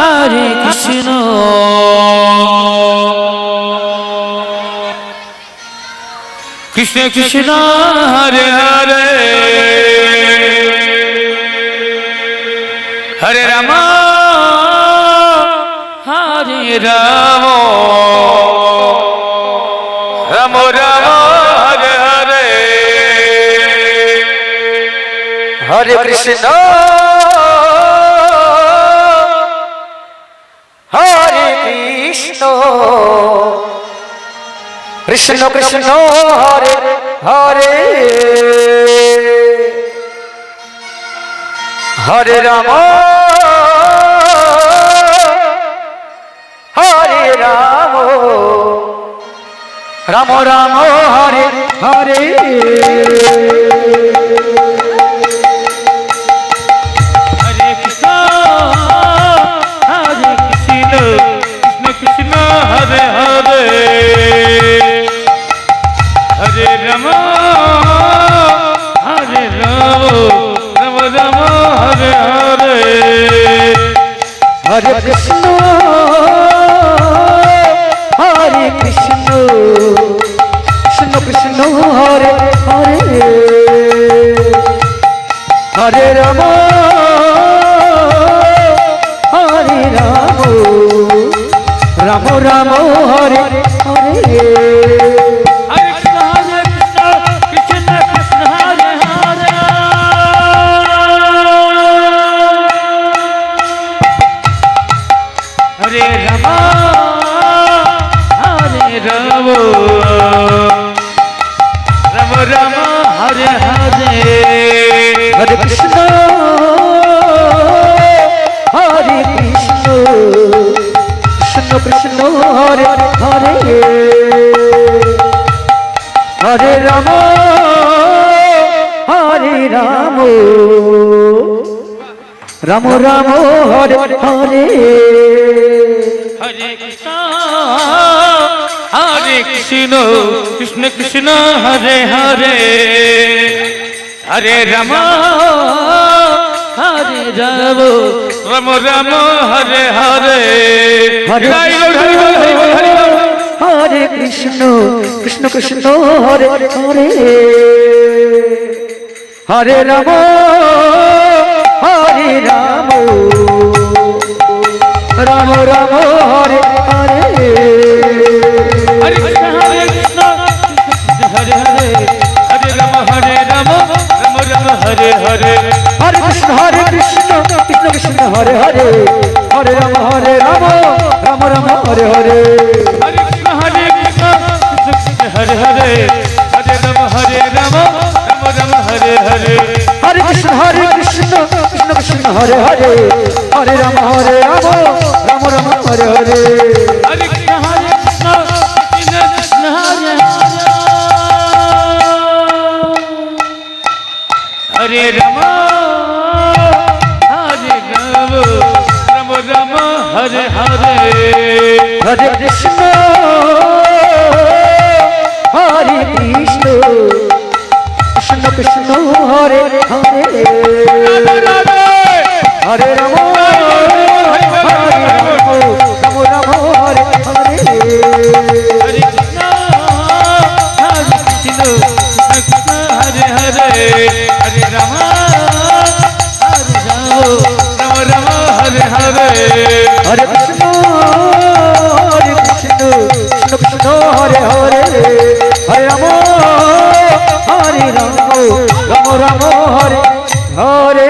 Hare Krishna Krishna Krishna Hare Hare Hare Ram Hare Ram Ram Ram Hare Hare Hare Krishna Hare Krishna Krishna Krishna Hare Hare Hare Ram Hare Ram Ram Ram Hare Hare Hare Krishna Hare Krishna Krishna Krishna Hare Hare Hare Ram Hare Ram Ram Ram Hare Hare Hare Krishna Hare Krishna Krishna Krishna Hare Hare Hare Ram Hare Ram Ram Ram Hare Hare Hare Ram Hare Ram Ram Ram Hare Hare Hare Krishna Hare Krishna Krishna Krishna Hare Hare Hare Ram Ram Ram Hare Hare Hare Krishna Hare Krishna Krishna Krishna Hare Hare Hare Ram Hare Ram Ram Ram Hare Hare Hare Krishna Krishna Krishna Hare Hare Hare Ram Hare Ram Ram Ram Hare Hare Hare Krishna Hare Hare Hare Ram Ram Ram Hare Hare Hare Krishna Krishna Krishna Hare Hare Hare Ram Ram Ram Hare Hare Hare Krishna Krishna Hare Hare Hare Ram Ram Ram Hare Hare Hare Krishna Krishna Krishna Hare Hare Hare Ram Ram Ram Hare Hare Hare Krishna Krishna Krishna Hare Hare Ram Ram Ram Hare Hare Hare Krishna Hare Krishna Krishna Krishna Hare Hare Hare Ram Ram Ram Hare Hare Hare Krishna Krishna Krishna Hare Hare Hare Ram Ram Ram Hare Hare Hare Krishna Krishna Krishna Hare Hare Hare Ram Ram Ram Hare Hare